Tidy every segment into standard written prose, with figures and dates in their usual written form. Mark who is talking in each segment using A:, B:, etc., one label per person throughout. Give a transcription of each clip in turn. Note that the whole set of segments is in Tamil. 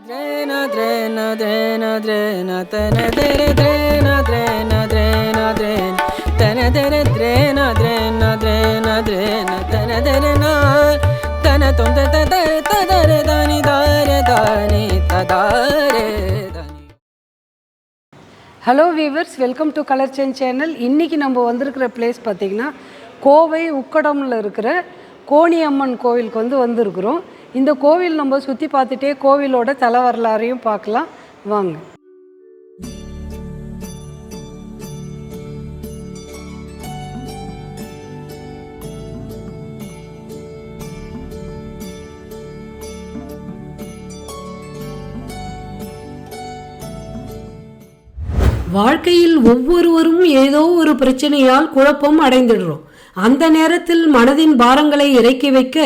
A: Drena, drena, drena, drena, tana dere, drena, drena, drena, drena, tana dere, drena, drena, drena, drena, tana dere na, tana tonda tadare, tadare dani, dare dani, tadare dani.
B: Hello viewers, welcome to colour change channel. இன்றைக்கி நம்ம வந்திருக்கிற பிளேஸ் பார்த்திங்கன்னா கோவை உக்கடமில் இருக்கிற கோணியம்மன் கோவிலுக்கு வந்திருக்கிறோம். இந்த கோவில் நம்ம சுற்றி பார்த்துட்டே கோவிலோட தல வரலாறையும் பார்க்கலாம் வாங்க. வாழ்க்கையில் ஒவ்வொருவரும் ஏதோ ஒரு பிரச்சனையால் குழப்பம் அடைந்துடுறோம். அந்த நேரத்தில் மனதின் பாரங்களை இறக்கி வைக்க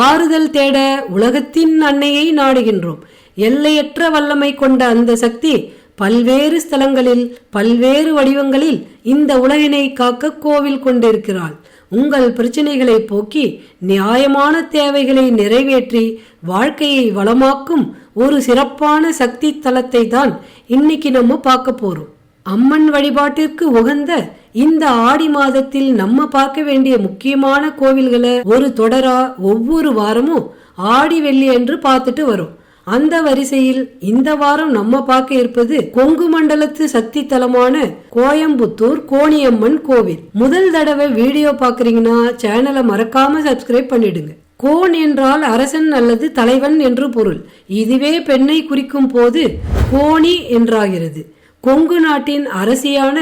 B: ஆறுதல் தேட உலகத்தின் அன்னையை நாடுகின்றோம். எல்லையற்ற வல்லமை கொண்ட அந்த சக்தி பல்வேறு ஸ்தலங்களில் பல்வேறு வடிவங்களில் இந்த உலகினை காக்க கோவில் கொண்டிருக்கிறாள். உங்கள் பிரச்சனைகளை போக்கி நியாயமான தேவைகளை நிறைவேற்றி வாழ்க்கையை வளமாக்கும் ஒரு சிறப்பான சக்தி தலத்தை தான் இன்னைக்கு நம்ம பார்க்க போறோம். அம்மன் வழிபாட்டிற்கு உகந்த இந்த ஆடி மாதத்தில் நம்ம பார்க்க வேண்டிய முக்கியமான கோவில்களை ஒரு தொடரா ஒவ்வொரு வாரமும் ஆடி வெள்ளி என்று பார்த்துட்டு வரும். அந்த வரிசையில் இந்த வாரம் நம்ம பார்க்க இருப்பது கொங்கு மண்டலத்து சக்தி தலமான கோயம்புத்தூர் கோணியம்மன் கோவில். முதல் தடவை வீடியோ பாக்குறீங்கன்னா சேனலை மறக்காம சப்ஸ்கிரைப் பண்ணிடுங்க. கோன் என்றால் அரசன் அல்லது தலைவன் என்று பொருள். இதுவே பெண்ணை குறிக்கும் போது கோணி என்றாகிறது. கொங்கு நாட்டின் அரசியான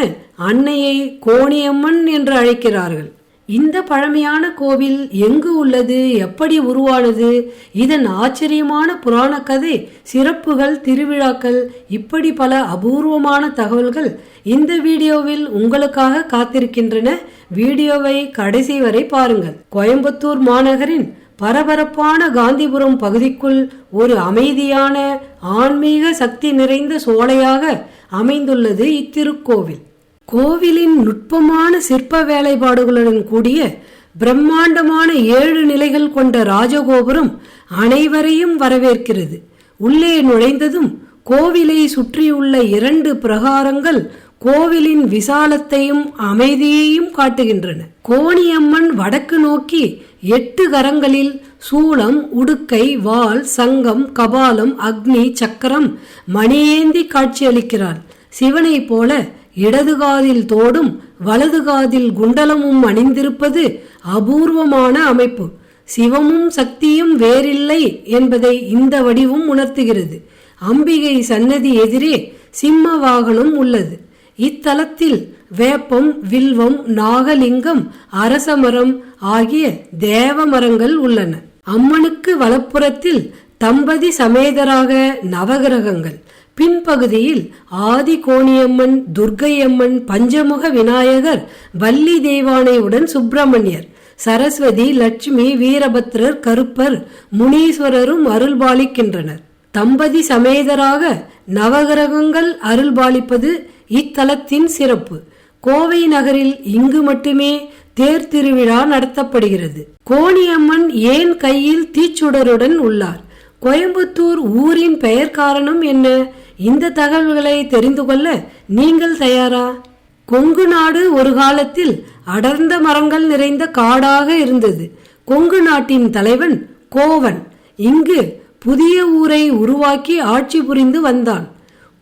B: அன்னையை கோணியம்மன் என்று அழைக்கிறார்கள். இந்த பழமையான கோவில் எங்கு உள்ளது, எப்படி உருவானது, இதன் ஆச்சரியமான புராண கதை, சிறப்புகள், திருவிழாக்கள், இப்படி பல அபூர்வமான தகவல்கள் இந்த வீடியோவில் உங்களுக்காக காத்திருக்கின்றன. வீடியோவை கடைசி வரை பாருங்கள். கோயம்புத்தூர் மாநகரின் பரபரப்பான காந்திபுரம் பகுதிக்குள் ஒரு அமைதியான ஆன்மீக சக்தி நிறைந்த சோலையாக அமைந்துள்ளது இத்திருக்கோவில். கோவிலின் நுட்பமான சிற்ப வேலைப்பாடுகளுடன் கூடிய பிரம்மாண்டமான 7 நிலைகள் கொண்ட ராஜகோபுரம் அனைவரையும் வரவேற்கிறது. உள்ளே நுழைந்ததும் கோவிலை சுற்றியுள்ள 2 பிரகாரங்கள் கோவிலின் விசாலத்தையும் அமைதியையும் காட்டுகின்றன. கோணியம்மன் வடக்கு நோக்கி 8 கரங்களில் சூலம், உடுக்கை, வாள், சங்கம், கபாலம், அக்னி, சக்கரம், மணியேந்தி காட்சியளிக்கிறாள். சிவனை போல இடது காதில் தோடும் வலது காதில் குண்டலமும் அணிந்திருப்பது அபூர்வமான அமைப்பு. சிவமும் சக்தியும் வேறில்லை என்பதை இந்த வடிவம் உணர்த்துகிறது. அம்பிகை சன்னதி எதிரே சிம்ம வாகனம் உள்ளது. இத்தலத்தில் வேப்பம், வில்வம், நாகலிங்கம், அரசமரம் ஆகிய தேவ மரங்கள் உள்ளன. அம்மனுக்கு வலப்புறத்தில் தம்பதி சமேதராக நவகிரகங்கள், பின்பகுதியில் ஆதி கோணியம்மன், துர்க்கையம்மன், பஞ்சமுக விநாயகர், வள்ளி தெய்வானையுடன் சுப்பிரமணியர், சரஸ்வதி, லட்சுமி, வீரபத்ரர், கருப்பர், முனீஸ்வரரும் அருள்பாலிக்கின்றனர். தம்பதி சமேதராக நவகிரகங்கள் அருள்பாலிப்பது இத்தலத்தின் சிறப்பு. கோவை நகரில் இங்கு மட்டுமே தேர் திருவிழா நடத்தப்படுகிறது. கோணியம்மன் ஏன் கையில் தீச்சுடருடன் உள்ளார்? கோயம்புத்தூர் ஊரின் பெயர் காரணம் என்ன? இந்த தகவல்களை தெரிந்து கொள்ள நீங்கள் தயாரா? கொங்கு நாடு ஒரு காலத்தில் அடர்ந்த மரங்கள் நிறைந்த காடாக இருந்தது. கொங்கு நாட்டின் தலைவன் கோவன் இங்கு புதிய ஊரை உருவாக்கி ஆட்சி புரிந்து வந்தான்.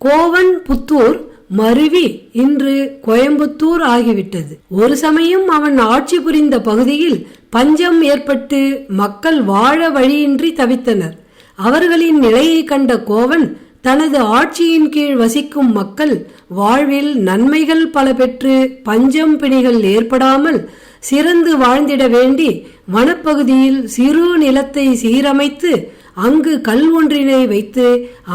B: கோவன் புத்தூர் மருவி இன்று கோயம்புத்தூர் ஆகிவிட்டது. ஒரு சமயம் அவன் ஆட்சி புரிந்த பகுதியில் பஞ்சம் ஏற்பட்டு மக்கள் வாழ வழியின்றி தவித்தனர். அவர்களின் நிலையை கண்ட கோவன் தனது ஆட்சியின் கீழ் வசிக்கும் மக்கள் வாழ்வில் நன்மைகள் பல பெற்று பஞ்சம் பிணிகள் ஏற்படாமல் சிறந்து வாழ்ந்திட வேண்டி வனப்பகுதியில் சிறு நிலத்தை சீரமைத்து அங்கு கல் ஒன்றினை வைத்து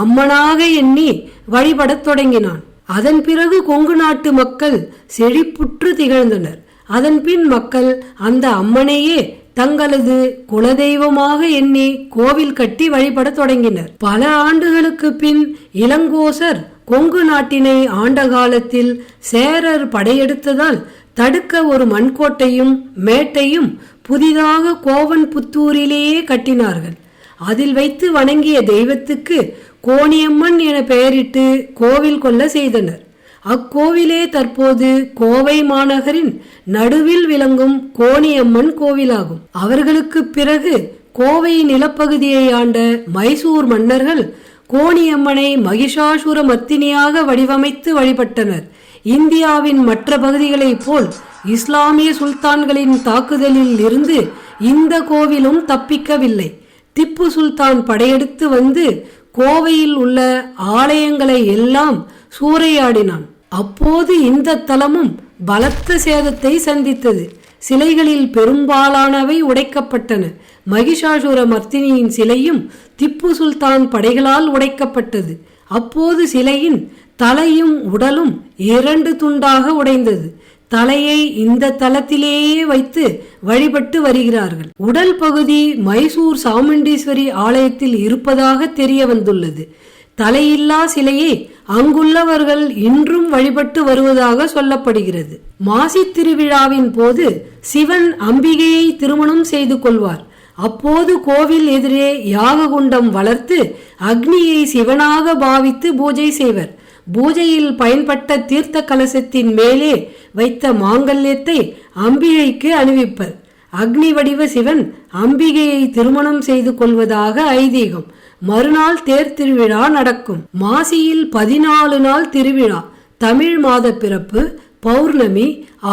B: அம்மனாக எண்ணி வழிபடத் தொடங்கினான். அதன் பிறகு கொங்கு நாட்டு மக்கள் செழிப்புற்று திகழ்ந்தனர். அதன் பின் மக்கள் அந்த அம்மனையே தங்களது குலதெய்வமாக எண்ணி கோவில் கட்டி வழிபட தொடங்கினர். பல ஆண்டுகளுக்கு பின் இளங்கோசர் கொங்கு நாட்டினை ஆண்ட காலத்தில் சேரர் படையெடுத்ததால் தடுக்க ஒரு மண்கோட்டையும் மேட்டையும் புதிதாக கோவன் புத்தூரிலேயே கட்டினார்கள். அதில் வைத்து வணங்கிய தெய்வத்துக்கு கோணியம்மன் என பெயரிட்டு கோவில் கொள்ள செய்தனர். அக்கோவிலே தற்போது கோவை மாநகரின் நடுவில் விளங்கும் கோணியம்மன் கோவிலாகும். அவர்களுக்கு பிறகு கோவை நிலப்பகுதியை ஆண்ட மைசூர் மன்னர்கள் கோணியம்மனை மகிஷாசுர மர்த்தினியாக வடிவமைத்து வழிபட்டனர். இந்தியாவின் மற்ற பகுதிகளைப் போல் இஸ்லாமிய சுல்தான்களின் தாக்குதலில் இருந்து இந்த கோவிலும் தப்பிக்கவில்லை. திப்பு சுல்தான் படையெடுத்து வந்து கோவையில் உள்ள ஆலயங்களை எல்லாம் சூறையாடினான். அப்போது இந்த தலமும் பலத்த சேதத்தை சந்தித்தது. சிலைகளில் பெரும்பாலானவை உடைக்கப்பட்டன. மகிஷாசுர மர்த்தினியின் சிலையும் திப்பு சுல்தான் படைகளால் உடைக்கப்பட்டது. அப்போது சிலையின் தலையும் உடலும் 2 துண்டாக உடைந்தது. தலையை இந்த தலத்திலேயே வைத்து வழிபட்டு வருகிறார்கள். உடல் பகுதி மைசூர் சாமுண்டீஸ்வரி ஆலயத்தில் இருப்பதாக தெரிய வந்துள்ளது. தலையில்லா சிலையை அங்குள்ளவர்கள் இன்றும் வழிபட்டு வருவதாக சொல்லப்படுகிறது. மாசி திருவிழாவின் போது சிவன் அம்பிகையை திருமணம் செய்து கொள்வார். அப்போது கோவில் எதிரே யாககுண்டம் வளர்த்து அக்னியை சிவனாக பாவித்து பூஜை செய்வர். பூஜையில் பயன்பட்ட தீர்த்த கலசத்தின் மேலே வைத்த மாங்கல்யத்தை அம்பிகைக்கு அணிவிப்பர். அக்னி வடிவ சிவன் அம்பிகையை திருமணம் செய்து கொள்வதாக ஐதீகம். மறுநாள் தேர் திருவிழா நடக்கும். மாசியில் 14 நாள் திருவிழா. தமிழ் மாத பிறப்பு, பௌர்ணமி,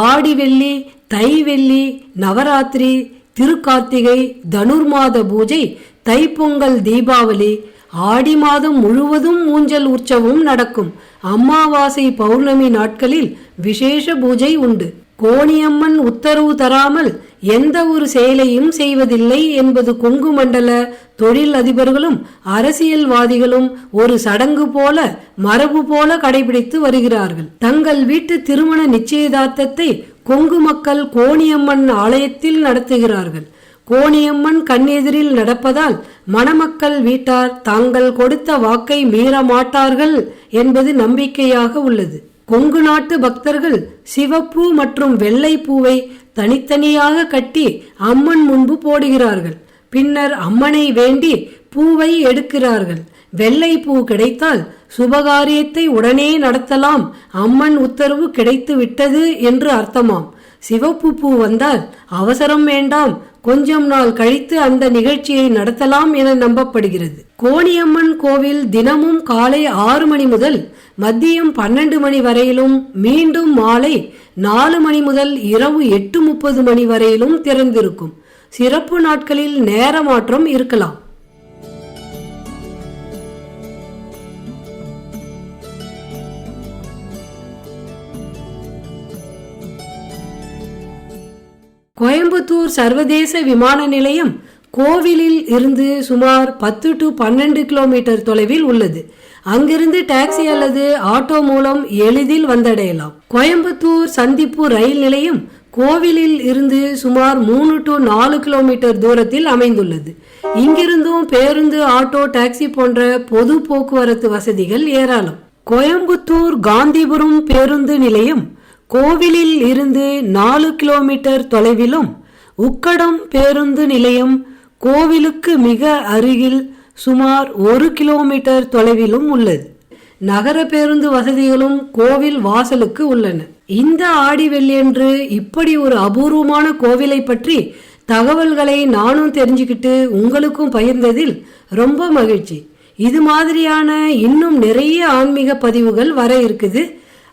B: ஆடிவெள்ளி, தைவெள்ளி, நவராத்திரி, திருக்கார்த்திகை, தனுர்மாத பூஜை, தைப்பொங்கல், தீபாவளி, ஆடி மாதம் முழுவதும் ஊஞ்சல் உற்சவம் நடக்கும். அமாவாசை, பௌர்ணமி நாட்களில் விசேஷ பூஜை உண்டு. கோணியம்மன் உத்தரவு தராமல் எந்த ஒரு செயலையும் செய்வதில்லை என்பது கொங்கு மண்டல தொழில் அதிபர்களும் அரசியல்வாதிகளும் ஒரு சடங்கு போல, மரபு போல கடைபிடித்து வருகிறார்கள். தங்கள் வீட்டு திருமண நிச்சயதார்த்தத்தை கொங்கு மக்கள் கோணியம்மன் ஆலயத்தில் நடத்துகிறார்கள். கோணியம்மன் கண்ணெதிரில் நடப்பதால் மணமக்கள் வீட்டார் தாங்கள் கொடுத்த வாக்கை மீற மாட்டார்கள் என்பது நம்பிக்கையாக உள்ளது. கொங்கு நாட்டு பக்தர்கள் சிவப்பூ மற்றும் வெள்ளை பூவை தனித்தனியாக கட்டி அம்மன் முன்பு போடுகிறார்கள். பின்னர் அம்மனை வேண்டி பூவை எடுக்கிறார்கள். வெள்ளை பூ கிடைத்தால் சுபகாரியத்தை உடனே நடத்தலாம், அம்மன் உத்தரவு கிடைத்து விட்டது என்று அர்த்தமாம். சிவப்பு பூ வந்தால் அவசரம் வேண்டாம், கொஞ்சம் நாள் கழித்து அந்த நிகழ்ச்சியை நடத்தலாம் என நம்பப்படுகிறது. கோணியம்மன் கோவில் தினமும் காலை 6 மணி முதல் மதியம் 12 மணி வரையிலும், மீண்டும் மாலை 4 மணி முதல் இரவு 8:30 மணி வரையிலும் திறந்திருக்கும். சிறப்பு நாட்களில் நேர மாற்றம் இருக்கலாம். கோயம்புத்தூர் சர்வதேச விமான நிலையம் கோவிலில் இருந்து சுமார் 10 to 12 கிலோமீட்டர் தொலைவில் உள்ளது. அங்கிருந்து டாக்ஸி அல்லது ஆட்டோ மூலம் எளிதில் வந்தடையலாம். கோயம்புத்தூர் சந்திப்பு ரயில் நிலையம் கோவிலில் இருந்து சுமார் 3 to 4 கிலோமீட்டர் தூரத்தில் அமைந்துள்ளது. இங்கிருந்தும் பேருந்து, ஆட்டோ, டாக்ஸி போன்ற பொது போக்குவரத்து வசதிகள் ஏராளம். கோயம்புத்தூர் காந்திபுரம் பேருந்து நிலையம் கோவிலில் இருந்து 4 கிலோமீட்டர் தொலைவிலும், உக்கடம் பேருந்து நிலையம் கோவிலுக்கு மிக அருகில் சுமார் 1 கிலோமீட்டர் தொலைவிலும் உள்ளது. நகர பேருந்து வசதிகளும் கோவில் வாசலுக்கு உள்ளன. இந்த ஆடி வெள்ளியன்று இப்படி ஒரு அபூர்வமான கோவிலை பற்றி தகவல்களை நானும் தெரிஞ்சுக்கிட்டு உங்களுக்கும் பகிர்ந்ததில் ரொம்ப மகிழ்ச்சி. இது மாதிரியான இன்னும் நிறைய ஆன்மீக பதிவுகள் வர இருக்குது.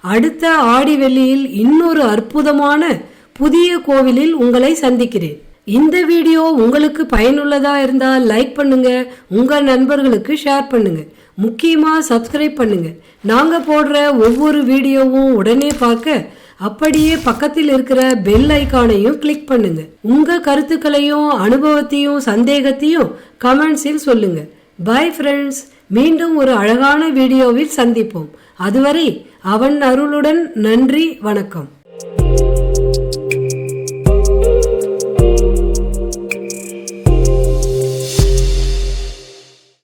B: அடுத்த ஆடி வெள்ளியில் இன்னொரு அற்புதமான புதிய கோவிலில் உங்களை சந்திக்கிறேன். இந்த வீடியோ உங்களுக்கு பயனுள்ளதா இருந்தால் லைக் பண்ணுங்க, உங்க நண்பர்களுக்கு ஷேர் பண்ணுங்க, முக்கியமா சப்ஸ்கிரைப் பண்ணுங்க. நாங்க போடுற ஒவ்வொரு வீடியோவும் உடனே பார்க்க அப்படியே பக்கத்தில் இருக்கிற பெல் ஐகானையும் கிளிக் பண்ணுங்க. உங்க கருத்துக்களையும் அனுபவத்தையும் சந்தேகத்தையும் கமெண்ட்ஸில் சொல்லுங்க. பை ஃப்ரெண்ட்ஸ், மீண்டும் ஒரு அழகான வீடியோவில் சந்திப்போம். அதுவரை அவன் அருளுடன் நன்றி, வணக்கம்.